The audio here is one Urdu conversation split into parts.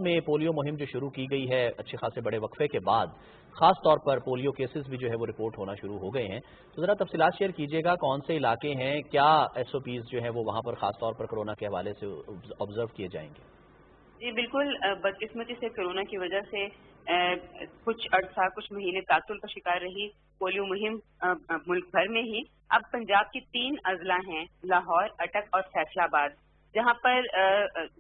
میں پولیو مہم جو شروع کی گئی ہے اچھے خاصے بڑے وقفے کے بعد خاص طور پر پولیو کیسز بھی جو ہے وہ رپورٹ ہونا شروع ہو گئے ہیں، تو ذرا تفصیلات شیئر کیجیے گا کون سے علاقے ہیں، کیا ایس او پیز جو ہے وہ وہاں پر خاص طور پر کرونا کے حوالے سے آبزرو کیے جائیں گے؟ جی بالکل، بدقسمتی سے کرونا کی وجہ سے کچھ عرصہ کچھ مہینے تعطل کا شکار رہی پولیو مہم ملک بھر میں ہی۔ اب پنجاب کی 3 اضلاع ہیں، لاہور، اٹک اور فیصلہ آباد، جہاں پر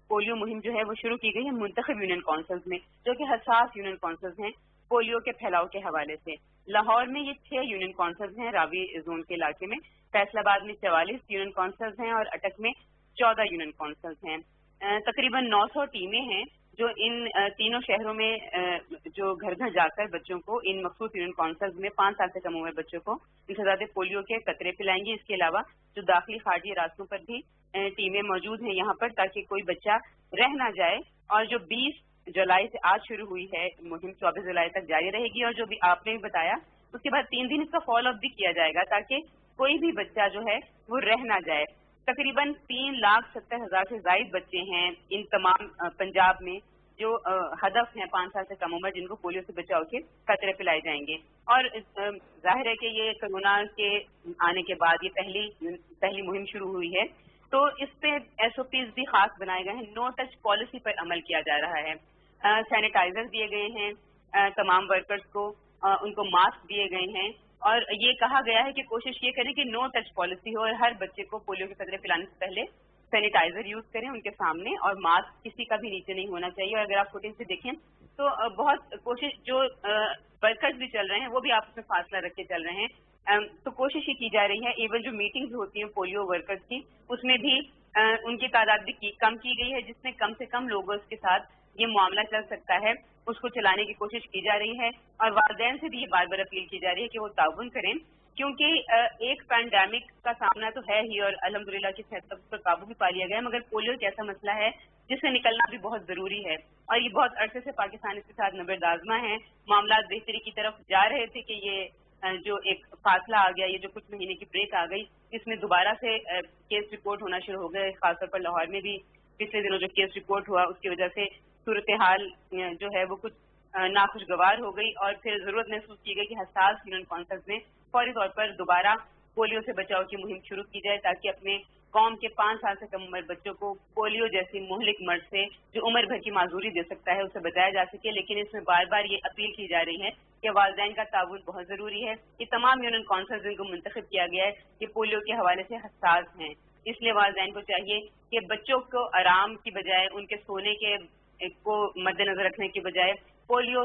پولیو مہم جو ہے وہ شروع کی گئی ہے منتخب یونین کونسلز میں، جو کہ حساس یونین کونسلز ہیں پولیو کے پھیلاؤ کے حوالے سے۔ لاہور میں یہ 6 یونین کونسلز ہیں راوی زون کے علاقے میں، فیصلہ آباد میں 44 یونین کونسلز ہیں اور اٹک میں 14 یونین کونسلز ہیں۔ تقریباً 900 ٹیمیں ہیں جو ان تینوں شہروں میں جو گھر گھر جا کر بچوں کو ان مخصوص یونین کونسلز میں 5 سال سے کم عمر بچوں کو انسداد پولیو کے قطرے پلائیں گی۔ اس کے علاوہ جو داخلی خارجی راستوں پر بھی ٹیمیں موجود ہیں یہاں پر، تاکہ کوئی بچہ رہ نہ جائے۔ اور جو 20 جولائی سے آج شروع ہوئی ہے مہم 24 جولائی تک جاری رہے گی، اور جو بھی آپ نے بھی بتایا اس کے بعد 3 دن اس کا فالو اپ بھی کیا جائے گا تاکہ کوئی بھی بچہ جو ہے وہ رہ نہ جائے۔ تقریباً 3,70,000 سے زائد بچے ہیں ان تمام پنجاب میں جو ہدف ہیں 5 سال سے کم عمر، جن کو پولیو سے بچاؤ کے قطرے پلائے جائیں گے۔ اور ظاہر ہے کہ یہ کرونا کے آنے کے بعد یہ پہلی مہم شروع ہوئی ہے، تو اس پہ ایس او پیز بھی خاص بنائے گئے ہیں۔ نو ٹچ پالیسی پر عمل کیا جا رہا ہے، سینیٹائزر دیے گئے ہیں تمام ورکرز کو، ان کو ماسک دیے گئے ہیں، اور یہ کہا گیا ہے کہ کوشش یہ کریں کہ نو ٹچ پالیسی ہو اور ہر بچے کو پولیو کے قطرے پلانے سے پہلے سینیٹائزر یوز کریں ان کے سامنے، اور ماسک کسی کا بھی نیچے نہیں ہونا چاہیے۔ اور اگر آپ فوٹیج سے دیکھیں تو بہت کوشش، جو ورکرز بھی چل رہے ہیں وہ بھی آپس میں فاصلہ رکھ کے چل رہے ہیں، تو کوشش یہ کی جا رہی ہے۔ ایون جو میٹنگز ہوتی ہیں پولیو ورکرز کی، اس میں بھی ان کی تعداد بھی کم کی گئی ہے، جس میں کم سے کم لوگوں کے ساتھ یہ معاملہ چل سکتا ہے اس کو چلانے کی کوشش کی جا رہی ہے۔ اور والدین سے بھی یہ بار بار اپیل کی جا رہی ہے کہ وہ تعاون کریں، کیونکہ ایک پینڈیمک کا سامنا تو ہے ہی، اور الحمدللہ کی صحت پر قابو بھی پا لیا گیا ہے، مگر پولیو ایک ایسا مسئلہ ہے جس سے نکلنا بھی بہت ضروری ہے۔ اور یہ بہت عرصے سے پاکستان اس کے ساتھ نبرد آزما ہیں، معاملات بہتری کی طرف جا رہے تھے کہ یہ جو ایک فاصلہ آ گیا، یہ جو کچھ مہینے کی بریک آ گئی، اس میں دوبارہ سے کیس رپورٹ ہونا شروع ہو گئے۔ خاص طور پر لاہور میں بھی پچھلے دنوں جو کیس رپورٹ ہوا اس کی وجہ سے صورتحال جو ہے وہ کچھ ناخوشگوار ہو گئی، اور پھر ضرورت محسوس کی گئی کہ حساس یونین کونسلز میں فوری طور پر دوبارہ پولیو سے بچاؤ کی مہم شروع کی جائے، تاکہ اپنے قوم کے 5 سال سے کم عمر بچوں کو پولیو جیسی مہلک مرض سے جو عمر بھر کی معذوری دے سکتا ہے اسے بچایا جا سکے۔ لیکن اس میں بار بار یہ اپیل کی جا رہی ہے کہ والدین کا تعاون بہت ضروری ہے۔ یہ تمام یونین کونسلز جن کو منتخب کیا گیا ہے یہ پولیو کے حوالے سے حساس ہیں، اس لیے والدین کو چاہیے کہ بچوں کو آرام کی بجائے، ان کے سونے کے کو مد نظر رکھنے کی بجائے پولیو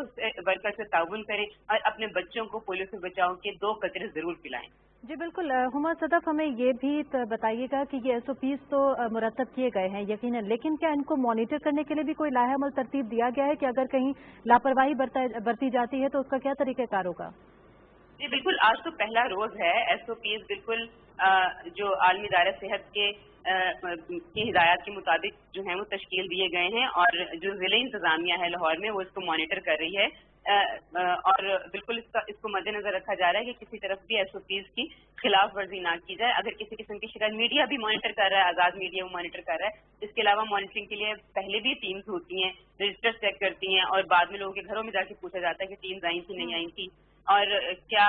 ورکر سے تعاون کریں اور اپنے بچوں کو پولیو سے بچاؤ کے 2 قطرے ضرور پلائیں۔ جی بالکل، ہما صدف ہمیں یہ بھی بتائیے گا کہ یہ ایس او پیز تو مرتب کیے گئے ہیں یقیناً، لیکن کیا ان کو مانیٹر کرنے کے لیے بھی کوئی لاہے عمل ترتیب دیا گیا ہے کہ اگر کہیں لاپرواہی برتی جاتی ہے تو اس کا کیا طریقہ کار ہوگا؟ جی بالکل، آج تو پہلا روز ہے۔ ایس او پیز بالکل جو عالمی ادارہ صحت کی ہدایات کے مطابق جو ہیں وہ تشکیل دیے گئے ہیں، اور جو ضلعی انتظامیہ ہے لاہور میں وہ اس کو مانیٹر کر رہی ہے، اور بالکل اس کو مد نظر رکھا جا رہا ہے کہ کسی طرف بھی ایس او پیز کی خلاف ورزی نہ کی جائے۔ اگر کسی قسم کی شکایت، میڈیا بھی مانیٹر کر رہا ہے، آزاد میڈیا وہ مانیٹر کر رہا ہے۔ اس کے علاوہ مانیٹرنگ کے لیے پہلے بھی ٹیمز ہوتی ہیں، رجسٹر چیک کرتی ہیں، اور بعد میں لوگوں کے گھروں میں جا کے پوچھا جاتا ہے کہ ٹیمز آئی تھی نہیں آئی تھی، اور کیا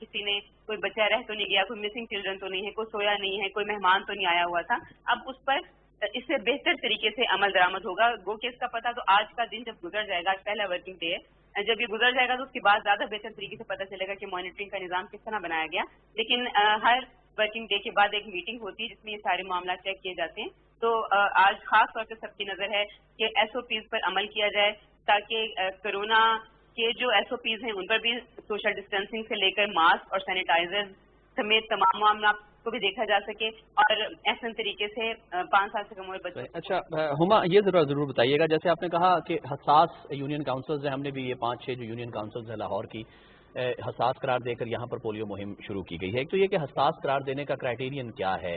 کسی نے کوئی بچہ رہ تو نہیں گیا، کوئی مسنگ چلڈرن تو نہیں ہے، کوئی سویا نہیں ہے، کوئی مہمان تو نہیں آیا ہوا تھا۔ اب اس پر اس سے بہتر طریقے سے عمل درآمد ہوگا۔ گو کہ اس کا پتہ تو آج کا دن جب گزر جائے گا، آج پہلا ورکنگ ڈے ہے، جب یہ گزر جائے گا تو اس کے بعد زیادہ بہتر طریقے سے پتہ چلے گا کہ مانیٹرنگ کا نظام کس طرح بنایا گیا۔ لیکن ہر ورکنگ ڈے کے بعد ایک میٹنگ ہوتی ہے جس میں یہ سارے معاملات چیک کیے جاتے ہیں۔ تو آج خاص طور پہ سب کی نظر ہے کہ ایس او پیز پر عمل کیا جائے، تاکہ کرونا کے جو ایس او پیز ہیں ان پر بھی سوشل ڈسٹینسنگ سے لے کر ماسک اور سینیٹائزر سمیت تمام معاملات کو بھی دیکھا جا سکے، اور احسن طریقے سے 5 سال سے کم عمر بچوں۔ اچھا ہما، یہ ضرور بتائیے گا، جیسے آپ نے کہا کہ حساس یونین کاؤنسلز ہیں، ہم نے بھی یہ 5-6 جو یونین کاؤنسلز ہیں لاہور کی حساس قرار دے کر یہاں پر پولیو مہم شروع کی گئی ہے۔ ایک تو یہ کہ حساس قرار دینے کا کرائیٹیرین کیا ہے،